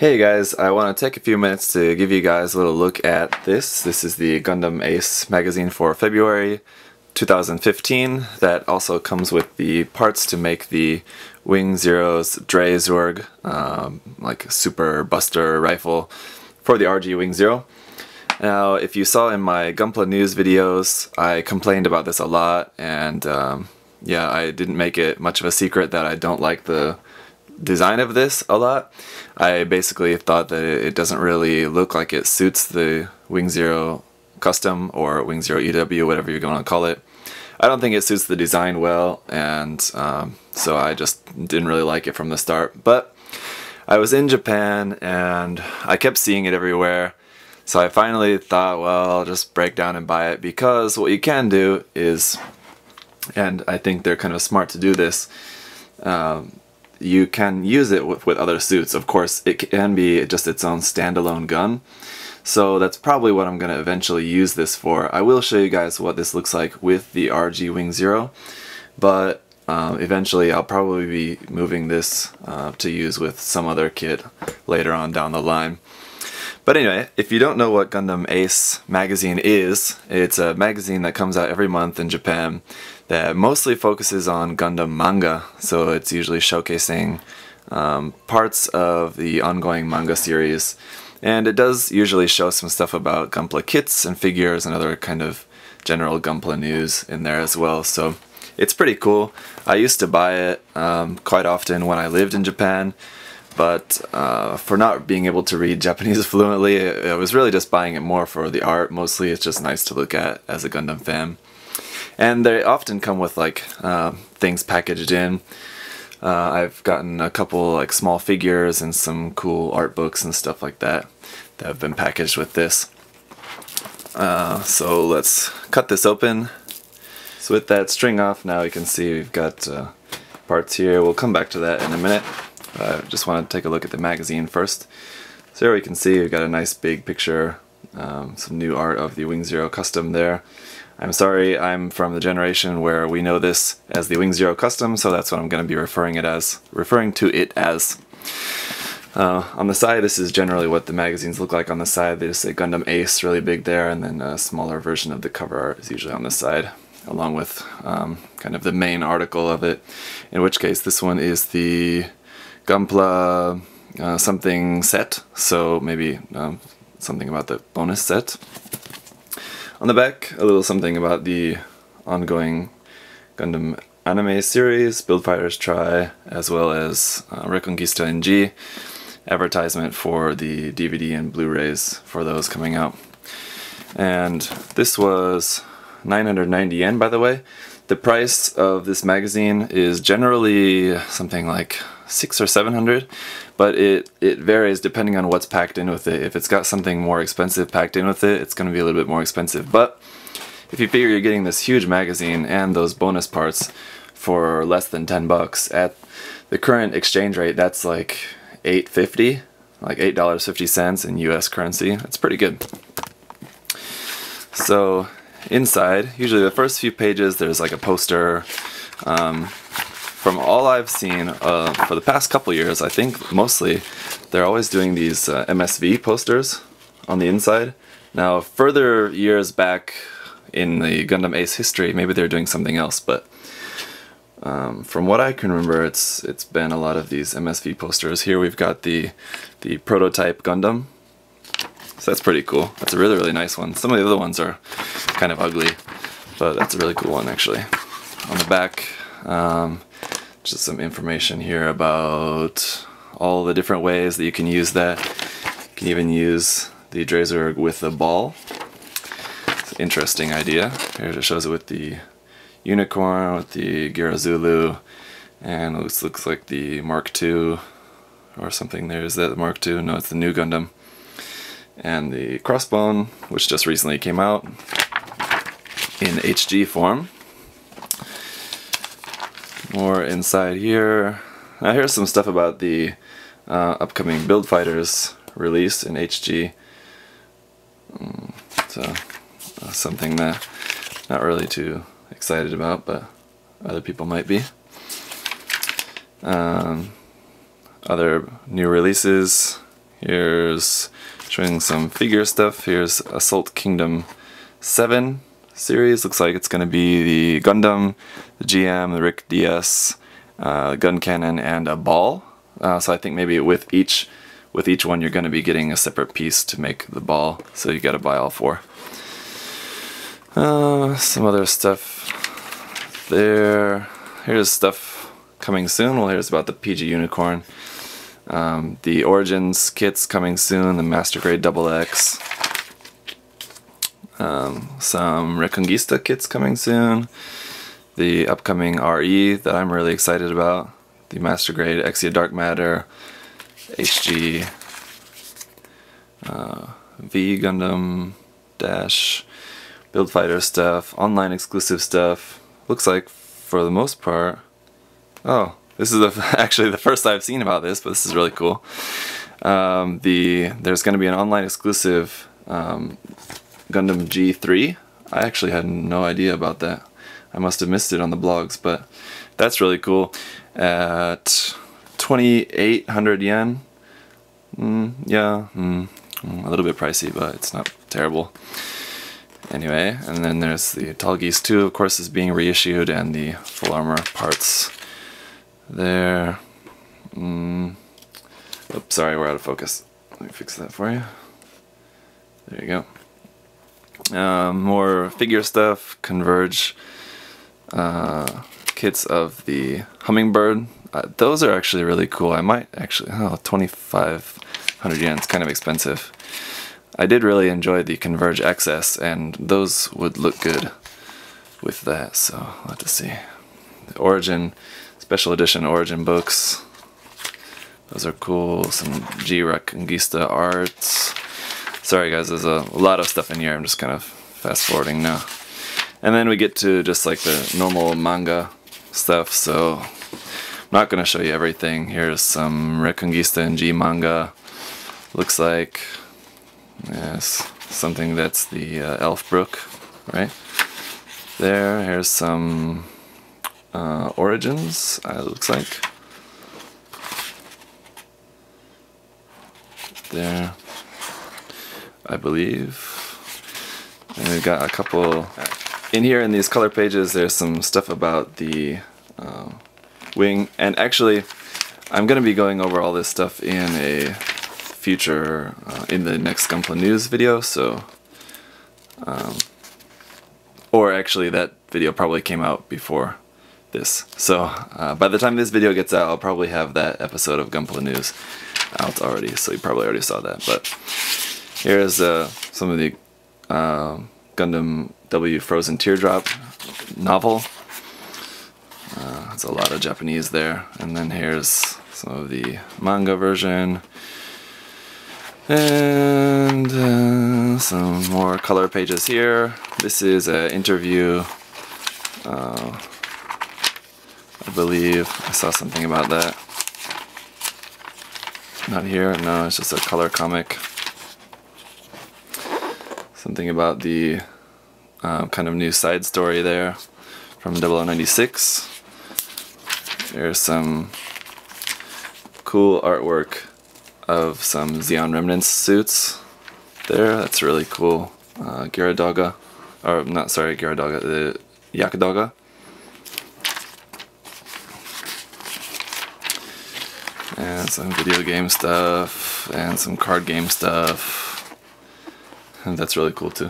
Hey guys, I want to take a few minutes to give you guys a little look at this. This is the Gundam ACE Magazine for February 2015 that also comes with the parts to make the Wing Zero's Drei Zwerg, like Super Buster Rifle for the RG Wing Zero. Now, if you saw in my Gunpla news videos, I complained about this a lot, and yeah, I didn't make it much of a secret that I don't like the design of this a lot. I basically thought that it doesn't really look like it suits the Wing Zero Custom or Wing Zero EW, whatever you're going to call it. I don't think it suits the design well, and so I just didn't really like it from the start. But I was in Japan and I kept seeing it everywhere, so I finally thought, well, I'll just break down and buy it, because what you can do is, and I think they're kind of smart to do this, you can use it with other suits. Of course, it can be just its own standalone gun. So that's probably what I'm going to eventually use this for. I will show you guys what this looks like with the RG Wing Zero, but eventually I'll probably be moving this to use with some other kit later on down the line. But anyway, if you don't know what Gundam ACE Magazine is, it's a magazine that comes out every month in Japan that mostly focuses on Gundam manga, so it's usually showcasing parts of the ongoing manga series. And it does usually show some stuff about Gunpla kits and figures and other kind of general Gunpla news in there as well, so it's pretty cool. I used to buy it quite often when I lived in Japan, but for not being able to read Japanese fluently, I was really just buying it more for the art. Mostly it's just nice to look at as a Gundam fan. And they often come with like things packaged in. I've gotten a couple like small figures and some cool art books and stuff like that that have been packaged with this. So let's cut this open. So with that string off, now you can see we've got parts here. We'll come back to that in a minute. I just want to take a look at the magazine first. So here we can see we've got a nice big picture, some new art of the Wing Zero Custom there. I'm sorry, I'm from the generation where we know this as the Wing Zero Custom, so that's what I'm going to be referring to it as. On the side, this is generally what the magazines look like on the side. They just say Gundam ACE really big there, and then a smaller version of the cover art is usually on the side, along with kind of the main article of it, in which case this one is the Gunpla something set, so maybe something about the bonus set. On the back, a little something about the ongoing Gundam anime series, Build Fighters Try, as well as Reconquista NG, advertisement for the DVD and Blu-rays for those coming out. And this was 990 yen, by the way. The price of this magazine is generally something like 600 or 700, but it varies depending on what's packed in with it. If it's got something more expensive packed in with it, it's going to be a little bit more expensive. But if you figure you're getting this huge magazine and those bonus parts for less than 10 bucks at the current exchange rate, that's like $8.50, like $8.50 in US currency. That's pretty good. So inside, usually the first few pages, there's like a poster. From all I've seen for the past couple years, I think mostly they're always doing these MSV posters on the inside. Now, further years back in the Gundam ACE history, maybe they're doing something else, but from what I can remember, it's been a lot of these MSV posters. Here we've got the prototype Gundam. So that's pretty cool. That's a really, really nice one. Some of the other ones are kind of ugly, but that's a really cool one actually. On the back, just some information here about all the different ways that you can use that. You can even use the Drei Zwerg with a ball. It's an interesting idea. Here it shows it with the unicorn, with the Girazulu, and it looks like the Mark II or something there. Is that the Mark II? No, it's the new Gundam. And the crossbone, which just recently came out in HG form. More inside here. Now here's some stuff about the upcoming Build Fighters release in HG. So something that not really too excited about, but other people might be. Other new releases. Here's showing some figure stuff. Here's Assault Kingdom 7 series. Looks like it's going to be the Gundam, the GM, the Rick DS, gun cannon, and a ball. So I think maybe with each one you're going to be getting a separate piece to make the ball. So you got to buy all 4. Some other stuff there. Here's stuff coming soon. Well, here's about the PG Unicorn. The Origins kits coming soon, the Master Grade XX. Some Reconquista kits coming soon. The upcoming RE that I'm really excited about. The Master Grade Exia Dark Matter. HG V Gundam Dash. Build Fighter stuff. Online exclusive stuff. Looks like for the most part... Oh, this is actually the first I've seen about this, but this is really cool. There's going to be an online exclusive Gundam G3. I actually had no idea about that. I must have missed it on the blogs, but that's really cool. At 2,800 yen. Yeah, a little bit pricey, but it's not terrible. Anyway, and then there's the Tall Geese 2, of course, is being reissued, and the full armor parts there. Oops, sorry, we're out of focus. Let me fix that for you. There you go. More figure stuff, Converge kits of the Hummingbird. Those are actually really cool. I might actually, 2,500 yen, it's kind of expensive. I did really enjoy the Converge XS, and those would look good with that, so I'll have to see. The Origin, Special Edition Origin books. Those are cool. Some G Reconquista arts. Sorry guys, there's a lot of stuff in here. I'm just kind of fast forwarding now. And then we get to just like the normal manga stuff, so I'm not going to show you everything. Here's some Reconquista and G manga. Looks like... Yes, something that's the Elfbrook, right? There, here's some Origins, it looks like. There, I believe. And we've got a couple... In here, in these color pages, there's some stuff about the wing. And actually, I'm going to be going over all this stuff in a future, in the next Gunpla News video, so or actually that video probably came out before this, so by the time this video gets out I'll probably have that episode of Gunpla News out already, so you probably already saw that. But here's some of the Gundam W Frozen Teardrop novel. It's a lot of Japanese there. And then here's some of the manga version. And some more color pages here. This is an interview. I believe I saw something about that. Not here, no, it's just a color comic. Something about the kind of new side story there from 0096. There's some cool artwork of some Xeon Remnants suits there. That's really cool. Gyaradoga, or not, sorry, Gyaradoga, the Yakudoga. And some video game stuff, and some card game stuff. And that's really cool too.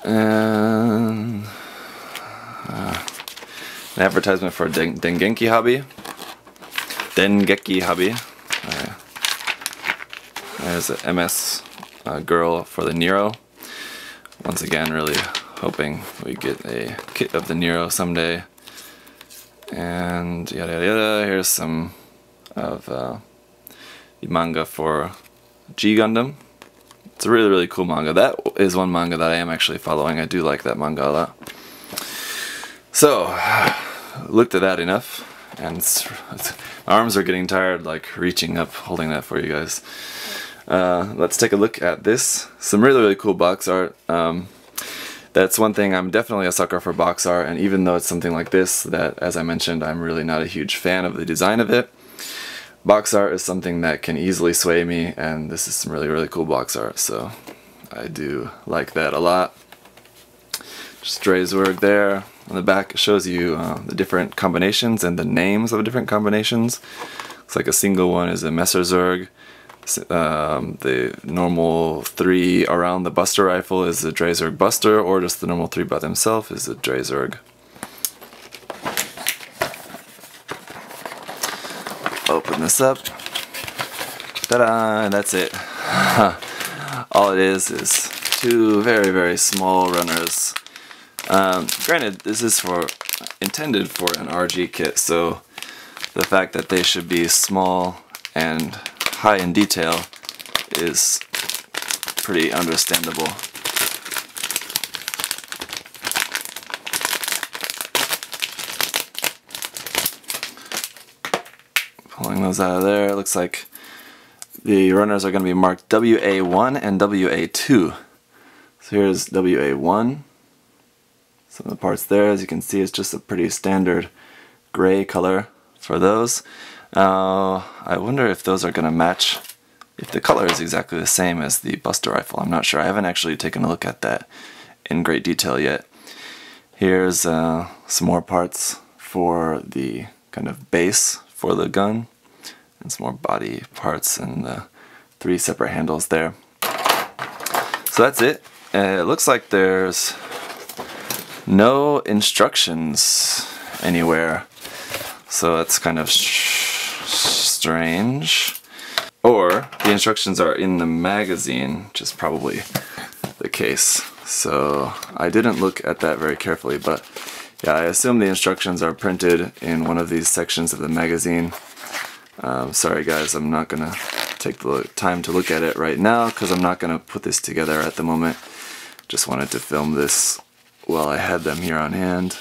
And an advertisement for Dengeki Hobby. Dengeki Hobby. There's an MS girl for the Nero. Once again, really hoping we get a kit of the Nero someday. And yada yada yada. Here's some of the manga for G Gundam. It's a really, really cool manga. That is one manga that I am actually following. I do like that manga a lot. So, looked at that enough, and my arms are getting tired, like reaching up, holding that for you guys. Let's take a look at this. Some really, really cool box art. That's one thing, I'm definitely a sucker for box art, and even though it's something like this, that, as I mentioned, I'm really not a huge fan of the design of it, Box art is something that can easily sway me, and this is some really cool box art, so I do like that a lot. Just Drei Zwerg there. On the back it shows you the different combinations and the names of different combinations. Looks like a single one is a Messer Zwerg. The normal 3 around the Buster Rifle is the Drei Zwerg Buster, or just the normal 3 by themselves is the Drei Zwerg. Open this up. Ta-da! And that's it. All it is 2 very small runners. Granted, this is intended for an RG kit, so the fact that they should be small and high in detail is pretty understandable. Pulling those out of there, it looks like the runners are going to be marked WA1 and WA2. So here's WA1. Some of the parts there, as you can see, it's just a pretty standard gray color for those. I wonder if those are going to match, if the color is exactly the same as the Buster Rifle. I'm not sure. I haven't actually taken a look at that in great detail yet. Here's some more parts for the kind of base for the gun, and some more body parts and the 3 separate handles there. So that's it. It looks like there's no instructions anywhere, so that's kind of strange. Or the instructions are in the magazine, which is probably the case. So I didn't look at that very carefully, but yeah, I assume the instructions are printed in one of these sections of the magazine. Sorry guys, I'm not gonna take the time to look at it right now because I'm not gonna put this together at the moment. Just wanted to film this while I had them here on hand,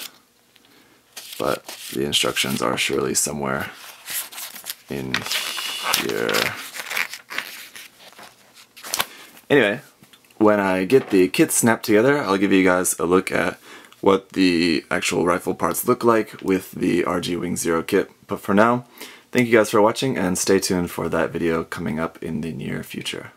but the instructions are surely somewhere in here. Anyway, when I get the kit snapped together, I'll give you guys a look at what the actual rifle parts look like with the RG Wing Zero kit. But for now, thank you guys for watching, and stay tuned for that video coming up in the near future.